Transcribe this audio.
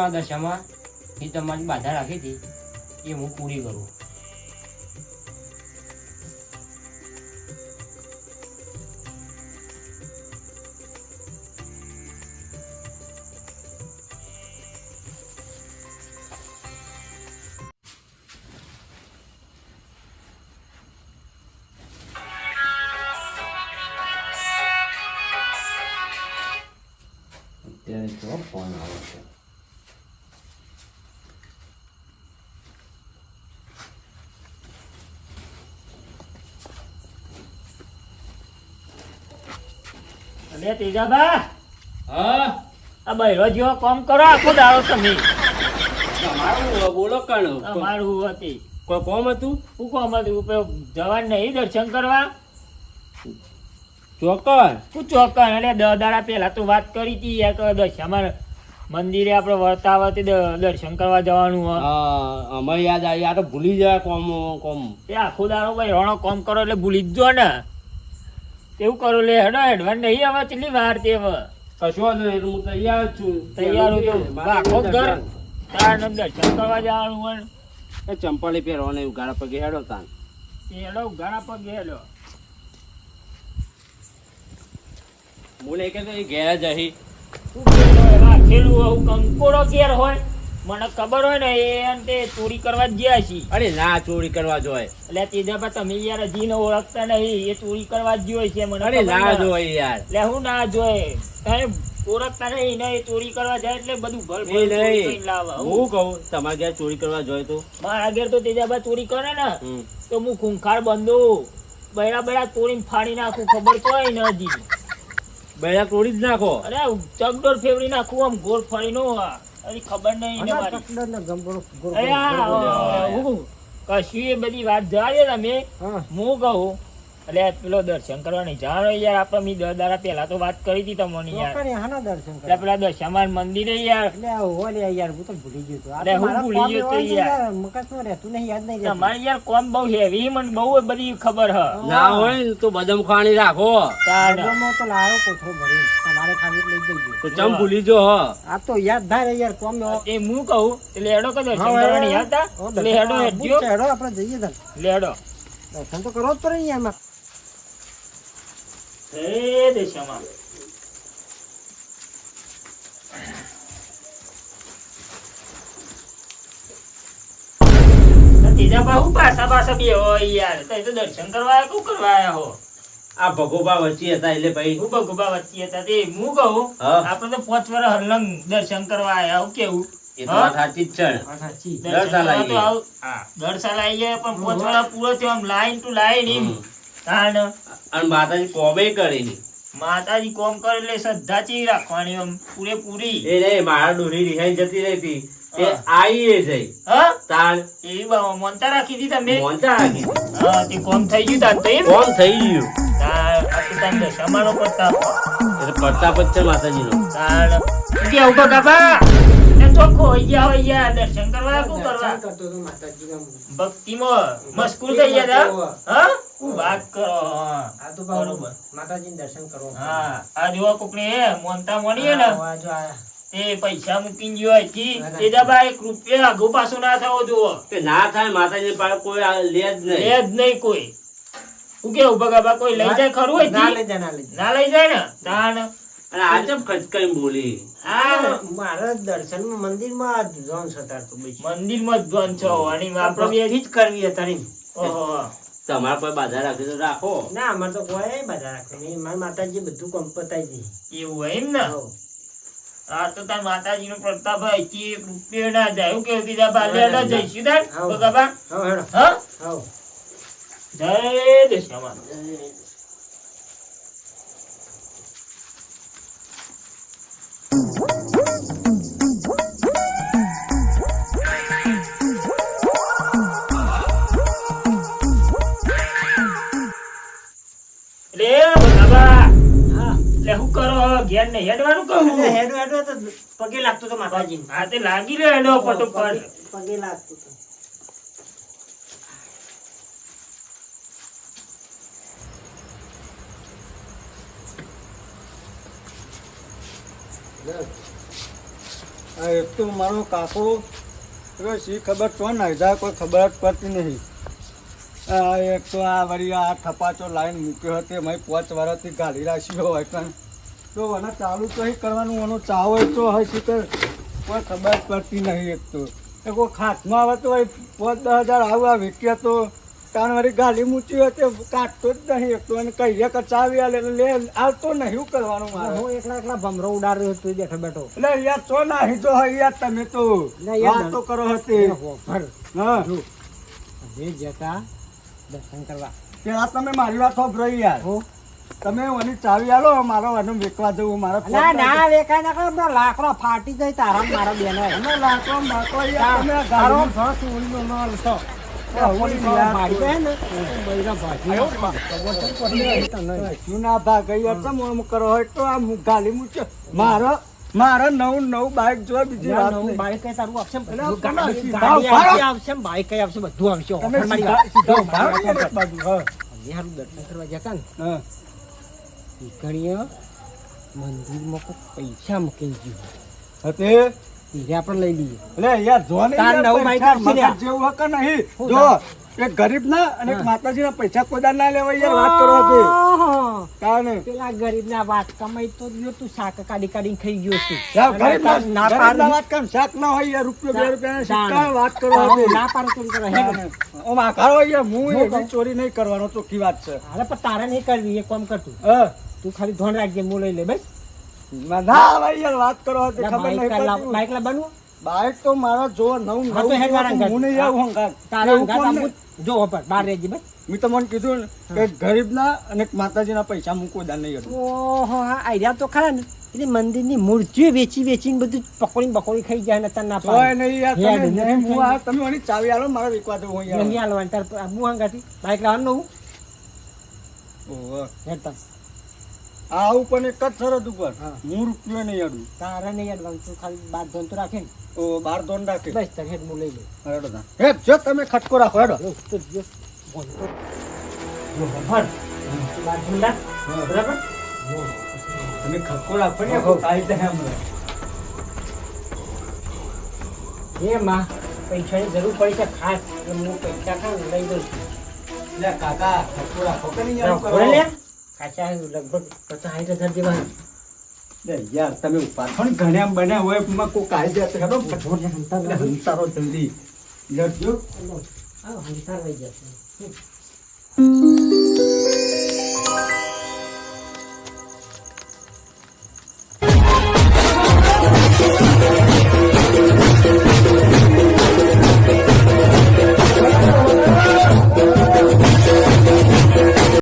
આ દશામાં એ તમારી બાધા રાખી હતી એ હું પૂરી કરું. અત્યારે તો ફોન આવે છે. અરે તેજાબા, હા આ બૈરો જેવો કામ કરો આખો દાડો તમે. તમારું બોલો કણ અમારું હતી કોઈ કોમ હતું? શું કામ હતું? પેલું જવાન નહીં દર્શન કરવા? ચોક્કસ. શું ચોક્કસ? એટલે 10 દાડા પહેલા તો વાત કરી હતી યાર કે દશામાં મંદિરે આપણે વર્તાવતી દર્શન કરવા જવાનું હોય. અમે યાદ આવી આ તો ભૂલી જાય કોમ કોમ. એ આખો દાડો બૈરોનો કામ કરો એટલે ભૂલી જ જો ને. એવું કરો લે હેડો એડવાન્સ નહીં હવે કેટલી વાર તે હવે કશો નહીં હું તૈયાર જ છું. તૈયાર હું તો આખો ઘર તાર દર્શન કરવા જવાનું હોય. એ ચંપલી પહેરવાને ઉઘાડા પગે હેડો તાન. હેડો ઘણા પગે હેડો. હું નહીં કહેતો એ ઘેર જઈ શું ઘેર હોય? રાખેલું હોય કંકોડો ઘેર હોય મને ખબર હોય ને એ અંતે ચોરી કરવા જ ગયા છીએ. અરે ના ચોરી કરવા જોઈએ. એટલે તેજાબા તમે યાર હજી ને ઓળખતા નહીં, એ ચોરી કરવા જ જોઈએ છે મને અરે ખબર ના ને. જોઈએ યાર. એટલે હું ના જોઈ તમે ઓળખતા નહીં ને એ ચોરી કરવા જાય એટલે બધું ભર એ ચોરી નહીં કરીને લાવે. હું કહું તમારે ઘેર ચોરી કરવા જોઈએ તો મારા ઘેર તો તેજાબા ચોરી કરે ને હમ. તો હું ખૂંખાર બંધુ બૈરા બૈરા તોડીને ફાડી નાખું, ખબર તો હોય ને હજી. બેડા તોડી જ નાખો. અરે ચકડોળ ફેવરી નાખું આમ ગોળ ફરીનો હજી ખબર નહીં ને મારી. અરે હું કશું એ બધી વાત જવા દે તમે. હું કહું એટલે પેલો દર્શન કરવાની જાણો યાર આપણે મી 10 દાડા પહેલા તો વાત કરી હતી તમને યાર. એટલે પેલા દશામાન મંદિરે યાર. એટલે હું ભૂલી ગયો તો યાર. તમારે યાર કોમ બહુ હેવી મને બહુ બધી ખબર હ. ના હોય ને તો બદામ ખાણી રાખો તાણ. તો ચમ ભૂલી જો હ. એ હું કહું એટલે હેડો કે દર્શન કરવાની યાદ હતા? એટલે હેડો હેડજો. એટલે હેડો. હે દશામાં તેજાબા હું પાછા બે હોય યાર. તઈ તો દર્શન કરવા આયા, શું કરવા આયા હો? આ ભગોબા વચ્ચે હતા એટલે ભાઈ હું ભગુબા વચ્ચે હતા તે હું કહું હા. આપણે તો 5 વર્ષ હરલંગ દર્શન કરવા આયા. હું કેવું એ તો વાત સાચી જ છે. દર્શન સાલ કરવા આવી તો ગયા. હા, 10 સાલ આવી ગયા પણ 5 વર્ષ પૂરો થયો આમ લાઈન ટુ લાઈન એમ. તાણ અને માતાજી કોમે કરી માતાજી કોમ કરે એટલે શ્રદ્ધા ચી રાખવાની આમ પૂરેપૂરી. એ નહીં મારા ડોરી રિહાઈ જતી રહી તે હા. આવી એ જઈ હા તાણ એવી મોનતા રાખી હતી તમે. મોંચા રાખી હા તે કોમ થઈ ગયું તાન તો એમ. કોમ થઈ ગયું. તાણ આ તો તાન દશામાનો પ્રતાપ. એટલે પ્રતાપ જ છે માતાજીનો. તાણ કે ઉભા કાપા એ ચોખ્ખો હોય ગયા દર્શન કરવા શું કરવા ભક્તિમાં મસ્કૂલ થઈ ગયા હતા. હા હું વાત કરો. હા બરોબર. હા આ જોવા કોકને મોનતા મોનીએ ને તે પૈસા મૂકીને ગયો અહીંથી. તેજાબા 1 રૂપિયા આગો પાછો ના થવો જોવો. કે ના થાય માતાજી પાસે કોઈ લે જ નહીં. લે જ નહીં કોઈ. શું કેવું બગાબા કોઈ લઈ જાય ખરું અહીંથી? ના લઈ જાય ને તાણ. અને આ ચમ ખચકાઈ બોલી. મારા દર્શન મંદિરમાં મંદિરમાં જ ધ્યાન છો અને આપણે બે જ કરવી હતી. ઓહો તમારા પર બાધા રાખી તો રાખો. ના અમારે તો કોઈ બધા રાખે નહીં. મારા માતાજી બધું કામ પતાવી દે. એવું હોય એમ ને. હા તો તાર માતાજી નો પ્રતાપ અહીંથી 1 રૂપિયો ના જાય. એવું કેવું કીધા બાલેડા જઈશું તાર બગાબા. હવે હેડો. હા હવે જય દશામાં. શું કરો ઘેર ને હેડવાનું કહું? હેડો હેડો તો પગે લાગતો તો માતાજી. હા તે લાગી રહ્યો હેડો ફટોફટ. પગે લાગતો તો. એક તો મારો કાકો પેલો શી ખબર તો ના જાય કોઈ ખબર જ પડતી નહીં. એક તો આ વળી આ થપાચો લાઈન મૂક્યો હતો મેં 5 વર્ષથી ગાડી રાખ્યો હોય પણ તો મને ચાલુ તો અહીં કરવાનું એનો ચાવ હોય તો હોય શી કર કોઈ ખબર જ પડતી નહીં. એક તો એ કોઈ ખાસમાં આવે તો 5-10 હજાર આવું આ વેચ્યા તો કારણ વળી ગાડી મૂકી હોય તે કાઢતો જ નહીં. એક તો એને કહીએ કે ચાવી આલે એટલે લે આવતો નહીં. શું કરવાનું મારે? હું એકલા ભમરો ઉડાડ્યો હતો બેઠો બેઠો. એટલે યાર તો નહીં તો હોય યાર તમે તો વાતો કરો હતી. હા હવે જતા દર્શન કરવા. પેલા તમે મારી વાત સાંભળો યાર. તમે ઓની ચાવી આલો મારો વાનો વેચવા જવું મારા ના ના વેકાય ના કરો લાકડા ફાટી જાય તારા મારા બેનો અમે લાકડો માકો યાર તમે તારો ગાડી ઘર સુવણીનો માલ છો મારી જાય ને બૈરા ભાજી શું ના ભાગ યાર તમે આમ કરો હોય તો આ ગાલી મૂકે મારા નવું બાઈક જોવા બીજી વાત નહીં. બાઈક કઈ તારું આપશે ગાડી આવશે બાઈક કઈ આવશે બધું આવશે તમે સીધા ઉભા રહો એક બાજુ. હા હારું દર્શન કરવા જતા ને હા ઘણીએ મંદિરમાં કોઈ પૈસા મૂકી ગયું હતે ધીરે આપણે લઈ લઈએ. એટલે યાર જો ને તાર યાર નવું બાઈક પૈસા આપશે ને. મગજ જેવું હકે નહીં. જો એક ગરીબ ના અને એક માતાજીના પૈસા કોદા ના લેવાય યાર વાત કરવા દે. કારણે પેલા ગરીબ ના વાત કમાઈ તો ગયો તું શાક કાઢી કાઢીને ખાઈ ગયો છું. યાર ગરીબ ના ના પાડું. વાત કામ શાક ના હોય યાર રૂપિયો 2 રૂપિયાના સિક્કા વાત કરવા દે. ના પાડું ચોરી કરવા હેડ. ઓમ આઘાર હોય યાર હું એવી ચોરી નહીં કરવાનો ચોખ્ખી વાત છે. અરે પણ તારે નહીં કરવી એ કામ કરતું હા તું ખાલી ધોન રાખજે હું લઈ લે બસ. ના ભાઈ યાર વાત કરવા દે. ખબર નહીં પડતી. બાઈક લા બનવું બાઈક તો મારા જો નવું હા તો હેડ વાળા નવું હું નહીં આવું હંગાત. તારા એવું અંગાત કોણ આવું જો ઉપર બહાર રહેજે બસ. મેં તમને કીધું ને કે ગરીબના અને માતાજીના પૈસા મૂકો દા નહીં હતું. ઓહો હા આઈડિયા તો ખરા ને એટલે મંદિરની મૂર્તિઓ વેચીને બધું પકોડી ખાઈ જાય ને તને ના તોય પાડે નહીં યાર યાર, તમે નથી નહીં હું આ તમે ઓની ચાવી આલો મારા વિકવા જવું નહીં અહીંયા. હાલવાનું તાર બુહાંગાથી બાઈક લાવવાનું ઓહો. હેડ તાર. આવું પણ એક જ શરત ઉપર હા. હું રૂપિયો નહીં અડું. તારે નહીં હાલવાનું તું ખાલી બાર ધોન તો રાખે ને ઓ 12 દોન રાખે. બસ તાર હેડ હું લઈ લઉં. હેડો તા. હેડ જો તમે ખટકો રાખો હેડો. લો, તો જો બોલ તો જો હફર તું બાર ધોન રાખ બરાબર તમે ખટકો રાખો ને કોઈ કાઈ દે હમણાં. એ માં પૈસાની જરૂર પડી છે ખાસ એટલે હું પૈસા ખાઉં લઈ દઉં છું. લે કાકા ખટકો રાખો કે નહીં આવું કરો? બોલે લે ખાસા લગભગ 50-60 હજાર જેવા લે યાર તમે પાછો ને ઘણે આમ બન્યા હોય એમાં કોઈ કાઈ દે તો હેડો હંતારો એટલે હંતારો જલ્દી. યાર જો હંતાર લઈ જશે